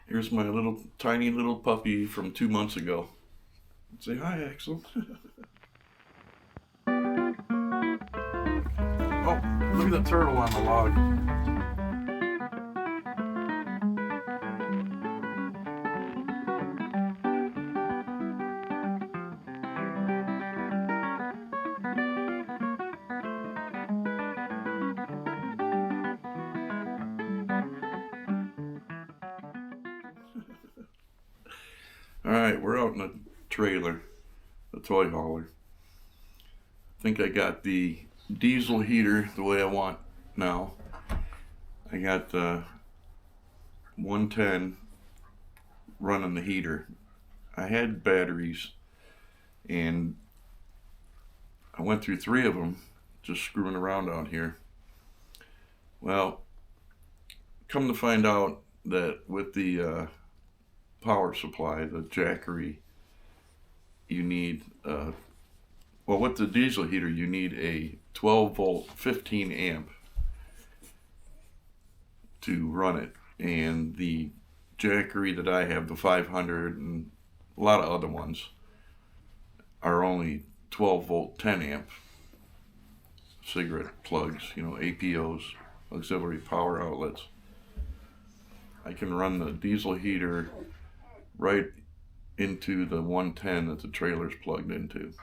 Here's my tiny little puppy from 2 months ago. Say hi, Axel. Oh, look at the turtle on the log. Alright, we're out in the trailer, the toy hauler. I think I got the diesel heater the way I want now. I got the 110 running the heater. I had batteries and I went through 3 of them just screwing around out here. Well, come to find out that with the power supply, the Jackery, you need with the diesel heater you need a 12 volt 15 amp to run it, and the Jackery that I have, the 500 and a lot of other ones, are only 12 volt 10 amp cigarette plugs, APOs, auxiliary power outlets. I can run the diesel heater right into the 110 that the trailer's plugged into.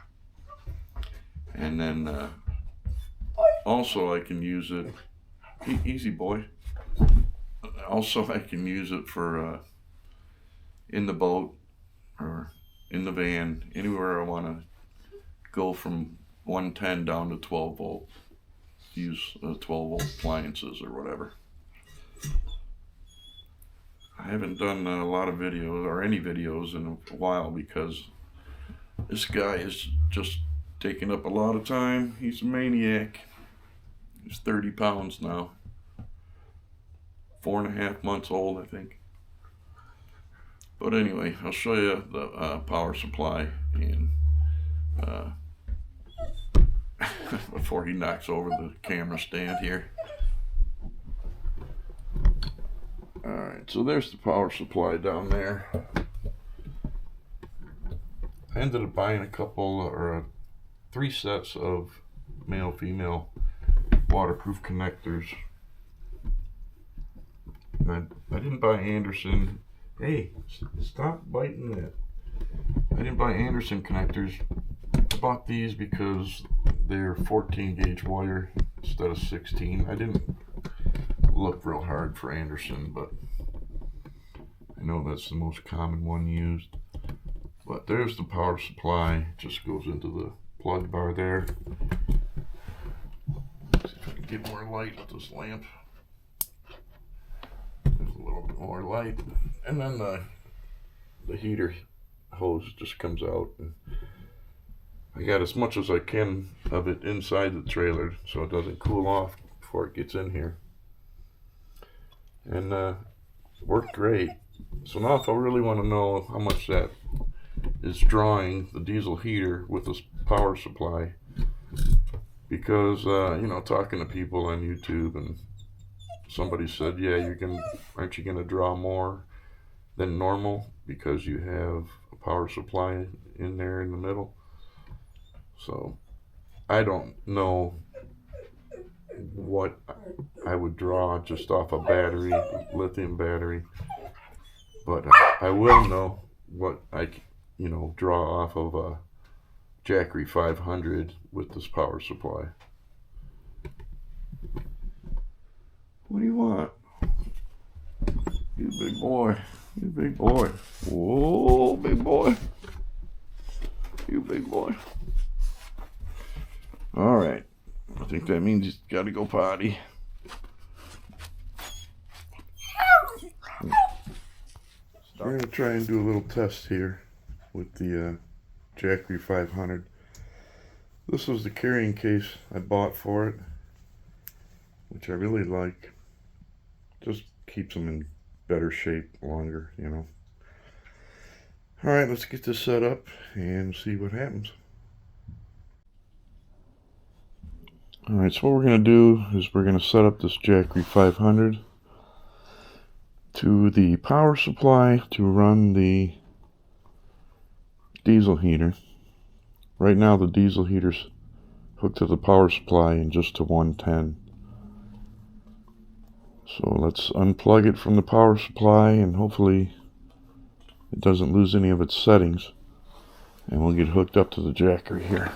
And then also I can use it, easy boy. Also I can use it for in the boat or in the van, anywhere I want to go from 110 down to 12 volt. Use 12 volt appliances or whatever. I haven't done a lot of videos or any videos in a while because this guy is just taking up a lot of time. He's a maniac. He's 30 pounds now. 4.5 months old, I think. But anyway, I'll show you the power supply and before he knocks over the camera stand here. Alright, so there's the power supply down there. I ended up buying a couple or 3 sets of male-female waterproof connectors. I didn't buy Anderson. Hey, stop biting that. I didn't buy Anderson connectors. I bought these because they're 14 gauge wire instead of 16. I didn't look real hard for Anderson, but I know that's the most common one used. But there's the power supply. It just goes into the plug bar there. Let's see if I can get more light with this lamp. There's a little bit more light. And then the heater hose just comes out. And I got as much as I can of it inside the trailer so it doesn't cool off before it gets in here. And it worked great. So now if I really want to know how much that is drawing the diesel heater with this power supply, because talking to people on YouTube, and somebody said, yeah, aren't you going to draw more than normal because you have a power supply in there in the middle? So I don't know what I would draw just off a battery, lithium battery, but I will know what I draw off of a Jackery 500 with this power supply. What do you want? You big boy. You big boy. Whoa, big boy. You big boy. All right. I think that means he's got to go potty. We're going to try and do a little test here with the Jackery 500. This was the carrying case I bought for it, which I really like. Just keeps them in better shape longer, Alright, let's get this set up and see what happens. Alright, so what we're going to do is we're going to set up this Jackery 500. to the power supply to run the diesel heater. Right now the diesel heater's hooked to the power supply and just to 110. So let's unplug it from the power supply and hopefully it doesn't lose any of its settings. And we'll get hooked up to the Jackery here.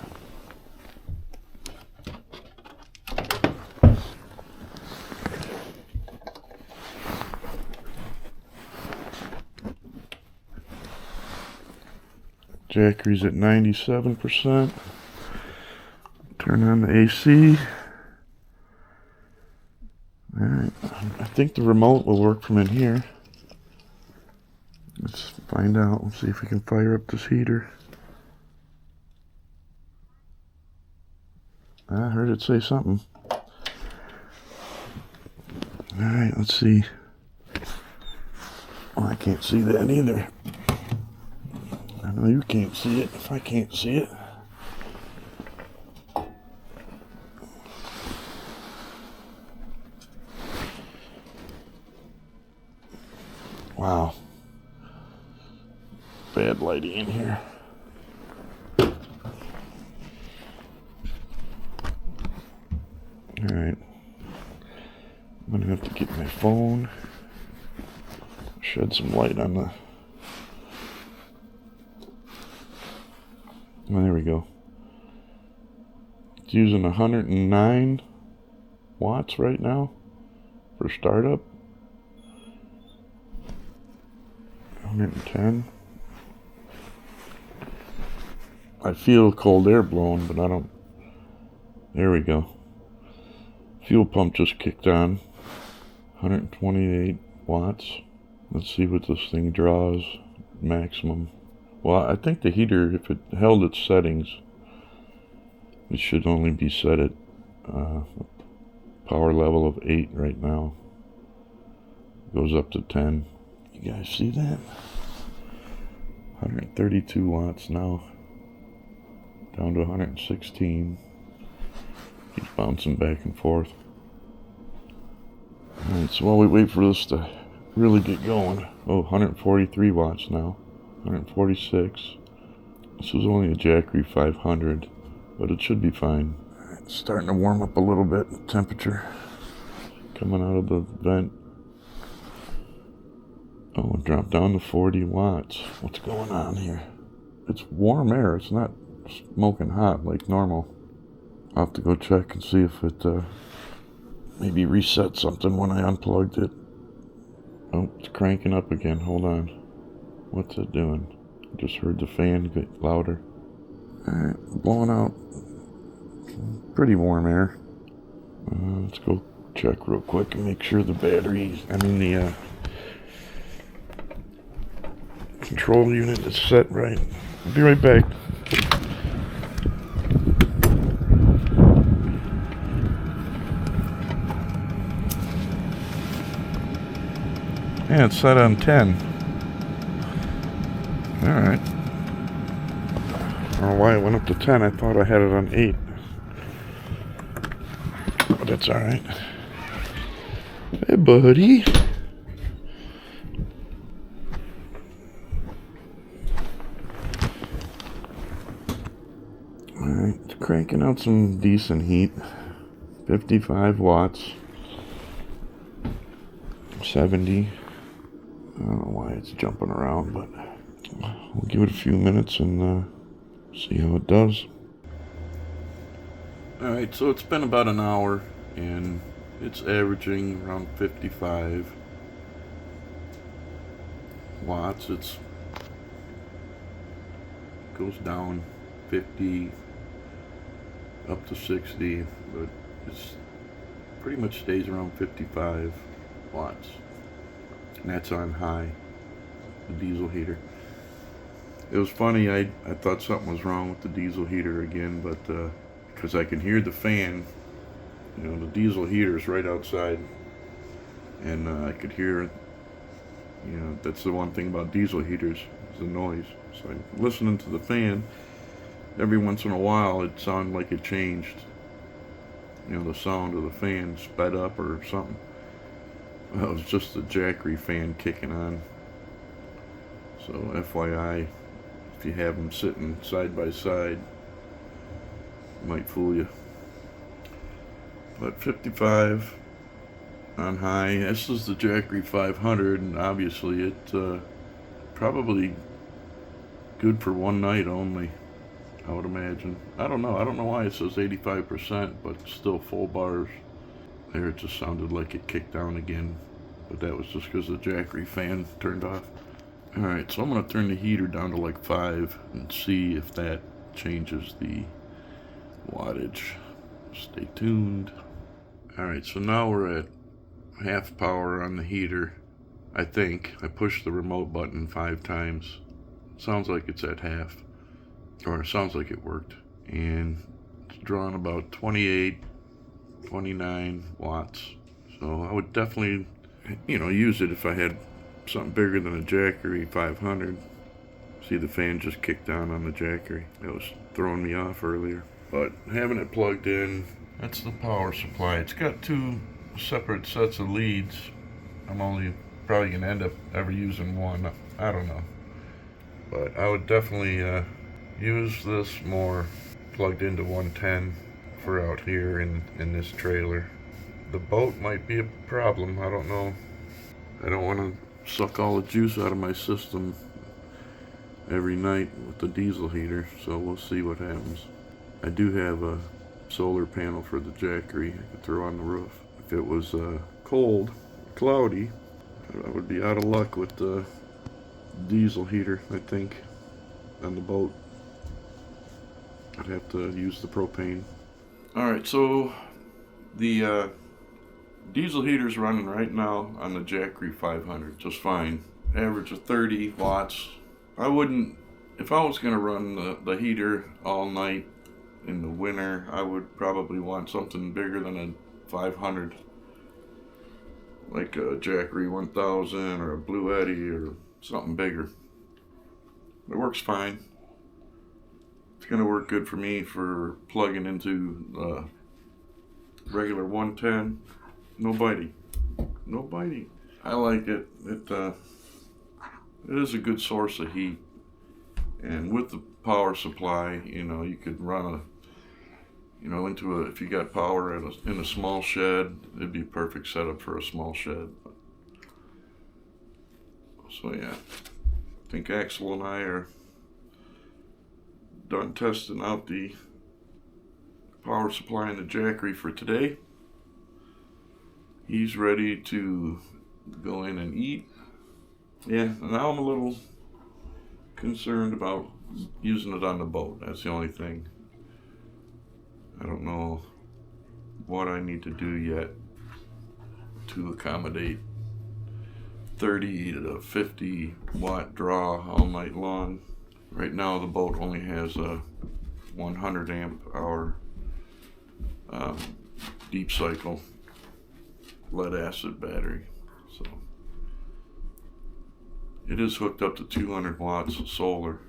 Jackery's at 97%. Turn on the AC. Alright, I think the remote will work from in here. Let's find out. Let's see if we can fire up this heater. I heard it say something. Alright, let's see. Oh, I can't see that either. I know you can't see it if I can't see it. Wow. Bad lighting in here. Alright. I'm gonna have to get my phone. Shed some light on the... Oh, there we go. It's using 109 watts right now for startup. 110. I feel cold air blowing, but I don't. There we go. Fuel pump just kicked on. 128 watts. Let's see what this thing draws maximum. Well, I think the heater, if it held its settings, it should only be set at power level of 8 right now. Goes up to 10. You guys see that? 132 watts now. Down to 116. Keeps bouncing back and forth. Alright, so while we wait for this to really get going. Oh, 143 watts now. 146. This was only a Jackery 500, but it should be fine. It's starting to warm up a little bit. The temperature coming out of the vent. Oh, it dropped down to 40 watts. What's going on here? It's warm air. It's not smoking hot like normal. I'll have to go check and see if it maybe reset something when I unplugged it. Oh, it's cranking up again. Hold on. What's it doing? I just heard the fan get louder. Alright, blowing out pretty warm air. Let's go check real quick and make sure the battery, the control unit is set right. I'll be right back. Yeah, it's set on 10. Alright. I don't know why it went up to 10. I thought I had it on 8. But that's alright. Hey, buddy. Alright, it's cranking out some decent heat. 55 watts. 70. I don't know why it's jumping around, but we'll give it a few minutes and see how it does. Alright, so it's been about an hour and it's averaging around 55 watts. It goes down 50 up to 60, but it's pretty much stays around 55 watts. And that's on high, the diesel heater. It was funny, I thought something was wrong with the diesel heater again, but because I can hear the fan, the diesel heater is right outside, and I could hear, that's the one thing about diesel heaters, is the noise. So I'm listening to the fan. Every once in a while it sounded like it changed, the sound of the fan sped up or something. That was just the Jackery fan kicking on. So FYI, if you have them sitting side by side, it might fool you. But 55 on high. This is the Jackery 500, and obviously it's probably good for one night only, I would imagine. I don't know why it says 85%, but still full bars. There it just sounded like it kicked down again, but that was just because the Jackery fan turned off. Alright, so I'm going to turn the heater down to like 5 and see if that changes the wattage. Stay tuned. Alright, so now we're at half power on the heater. I think I pushed the remote button 5 times. Sounds like it's at half, or it sounds like it worked, and it's drawing about 28, 29 watts. So I would definitely, use it if I had something bigger than a Jackery 500. See, the fan just kicked down on the Jackery. That was throwing me off earlier. But having it plugged in, that's the power supply. It's got 2 separate sets of leads. I'm only probably going to end up ever using one. I don't know. But I would definitely use this more plugged into 110 for out here in this trailer. The boat might be a problem. I don't know. I don't want to suck all the juice out of my system every night with the diesel heater, so we'll see what happens. I do have a solar panel for the Jackery I could throw on the roof. If it was cold, cloudy, I would be out of luck with the diesel heater, I think, on the boat. I'd have to use the propane. Alright, so the diesel heater's running right now on the Jackery 500 just fine. Average of 30 watts. I wouldn't, if I was going to run the heater all night in the winter, I would probably want something bigger than a 500. Like a Jackery 1000 or a Blue Eddy or something bigger. It works fine. It's going to work good for me for plugging into the regular 110. No biting. No biting. I like it. It is a good source of heat. And with the power supply, you could run if you got power in a small shed, it'd be a perfect setup for a small shed. So yeah, I think Axel and I are done testing out the power supply in the Jackery for today. He's ready to go in and eat. Yeah, now I'm a little concerned about using it on the boat. That's the only thing. I don't know what I need to do yet to accommodate 30 to 50 watt draw all night long. Right now the boat only has a 100 amp hour deep cycle lead acid battery. So it is hooked up to 200 watts of solar.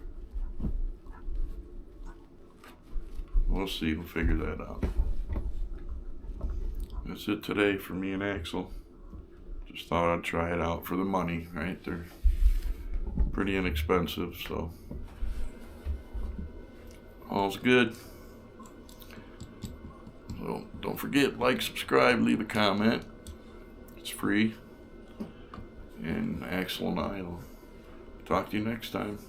We'll see, we'll figure that out. That's it today for me and Axel. Just thought I'd try it out for the money, right? They're pretty inexpensive, so all's good. So don't forget, like, subscribe, leave a comment. It's free. And Axel and I will talk to you next time.